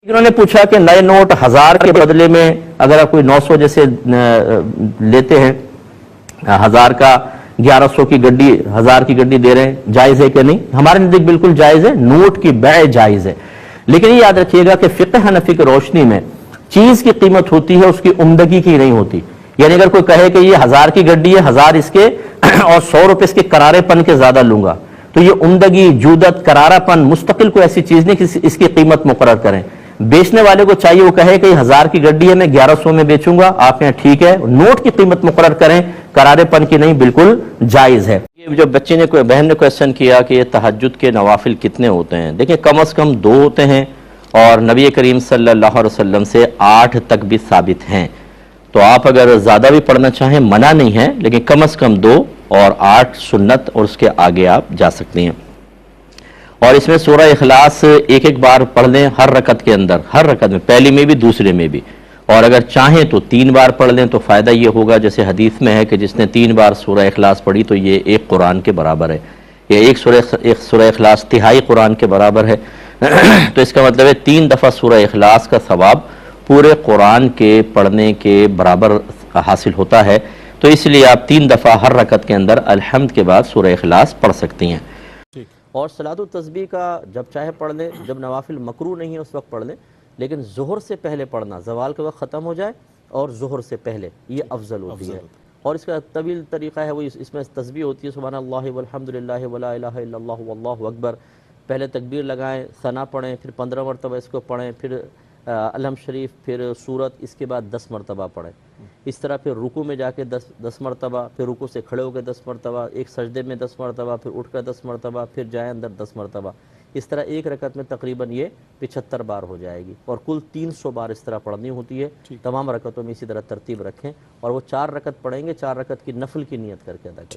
انہوں نے پوچھا کہ نئے نوٹ 1000 کے بدلے میں اگر آپ کوئی 900 جیسے لیتے ہیں 1000 کا 1100 کی گڈی 1000 کی گڈی دے رہے ہیں، جائز ہے کہ نہیں؟ ہمارے نزدیک بالکل جائز ہے، نوٹ کی بیع جائز ہے، لیکن یہ یاد رکھیے گا کہ فقہ حنفی کی روشنی میں چیز کی قیمت ہوتی ہے اس کی عمدگی کی نہیں ہوتی. یعنی اگر کوئی کہے کہ یہ 1000 کی گڈی ہے، 1000 اس کے اور 100 روپے اس کے کرارے پن کے زیادہ لوں گا، تو یہ عمدگی، جودت، کرارہ پن مستقل کوئی ایسی چیز نہیں کہ اس کی قیمت مقرر کریں. بیچنے والے کو چاہیے وہ کہے کہ یہ 1000 کی گڈی ہے میں 1100 میں بیچوں گا، آپ کہیں ٹھیک ہے، نوٹ کی قیمت مقرر کریں، کرارے پن کی نہیں، بالکل جائز ہے. یہ جو بچے نے بہن نے کویسچن کیا کہ یہ تہجد کے نوافل کتنے ہوتے ہیں، دیکھیں کم از کم 2 ہوتے ہیں اور نبی کریم صلی اللہ علیہ وسلم سے 8 تک بھی ثابت ہیں. تو آپ اگر زیادہ بھی پڑھنا چاہیں منع نہیں ہے، لیکن کم از کم 2 اور 8 سنت اور اس کے آگے آپ جا سکتے ہیں. اور اس میں سورہ اخلاص ایک بار پڑھ لیں ہر رکعت کے اندر، ہر رکعت میں، پہلی میں بھی دوسرے میں بھی. اور اگر چاہیں تو 3 بار پڑھ لیں تو فائدہ یہ ہوگا جیسے حدیث میں ہے کہ جس نے 3 بار سورہ اخلاص پڑھی تو یہ ایک قرآن کے برابر ہے، یہ ایک سورہ اخلاص تہائی قرآن کے برابر ہے. تو اس کا مطلب ہے 3 دفعہ سورہ اخلاص کا ثواب پورے قرآن کے پڑھنے کے برابر حاصل ہوتا ہے. تو اس لیے آپ 3 دفعہ ہر رکعت کے اندر الحمد کے بعد سورہ اخلاص پڑھ سکتی ہیں. اور صلاۃ التسبیح کا جب چاہے پڑھ لیں، جب نوافل مکروہ نہیں ہے اس وقت پڑھ لیں، لیکن ظہر سے پہلے پڑھنا، زوال کے وقت ختم ہو جائے اور ظہر سے پہلے، یہ افضل ہوتی ہے. اور اس کا طویل طریقہ ہے، وہ اس میں تسبیح ہوتی ہے سبحان اللہ والحمد للہ ولا الہ الا اللہ واللہ اکبر. پہلے تکبیر لگائیں، ثنا پڑھیں، پھر 15 مرتبہ اس کو پڑھیں، پھر الحمد شریف، پھر سورت، اس کے بعد 10 مرتبہ پڑھیں. اس طرح پھر رکوع میں جا کے 10 مرتبہ، پھر رکوع سے کھڑے ہو کے 10 مرتبہ، ایک سجدے میں 10 مرتبہ، پھر اٹھ کر 10 مرتبہ، پھر جائیں اندر 10 مرتبہ. اس طرح ایک رکعت میں تقریباً یہ 75 بار ہو جائے گی، اور کل 300 بار اس طرح پڑھنی ہوتی ہے. تمام رکعتوں میں اسی طرح ترتیب رکھیں، اور وہ 4 رکعت پڑھیں گے، 4 رکعت کی نفل کی نیت کر کے ادا کریں.